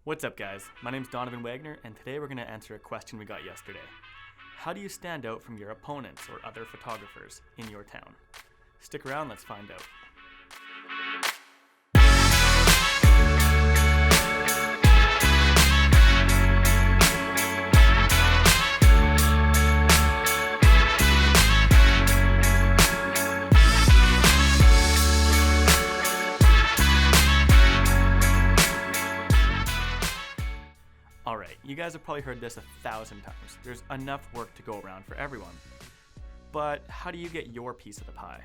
What's up guys, my name's Donovan Wagner and today we're going to answer a question we got yesterday. How do you stand out from your opponents or other photographers in your town? Stick around, let's find out. Alright, you guys have probably heard this 1,000 times. There's enough work to go around for everyone. But how do you get your piece of the pie?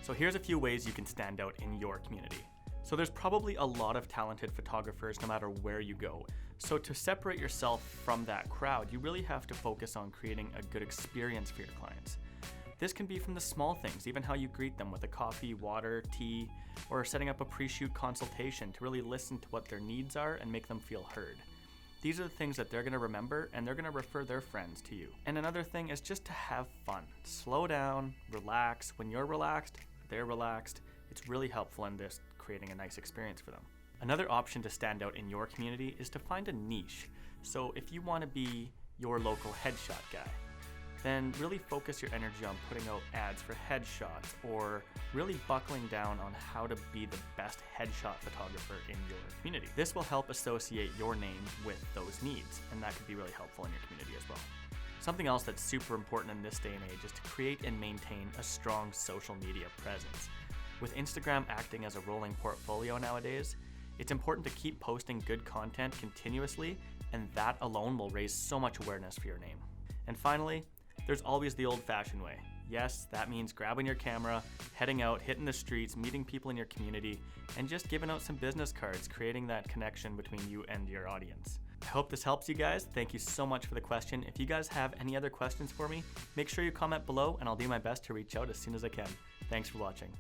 So here's a few ways you can stand out in your community. So there's probably a lot of talented photographers no matter where you go. So to separate yourself from that crowd, you really have to focus on creating a good experience for your clients. This can be from the small things, even how you greet them with a coffee, water, tea, or setting up a pre-shoot consultation to really listen to what their needs are and make them feel heard. These are the things that they're going to remember and they're going to refer their friends to you. And another thing is just to have fun. Slow down, relax. When you're relaxed, they're relaxed. It's really helpful in this creating a nice experience for them. Another option to stand out in your community is to find a niche. So if you want to be your local headshot guy, then really focus your energy on putting out ads for headshots or really buckling down on how to be the best headshot photographer in your community. This will help associate your name with those needs, and that could be really helpful in your community as well. Something else that's super important in this day and age is to create and maintain a strong social media presence. With Instagram acting as a rolling portfolio nowadays, it's important to keep posting good content continuously, and that alone will raise so much awareness for your name. And finally, there's always the old-fashioned way. Yes, that means grabbing your camera, heading out, hitting the streets, meeting people in your community, and just giving out some business cards, creating that connection between you and your audience. I hope this helps you guys. Thank you so much for the question. If you guys have any other questions for me, make sure you comment below and I'll do my best to reach out as soon as I can. Thanks for watching.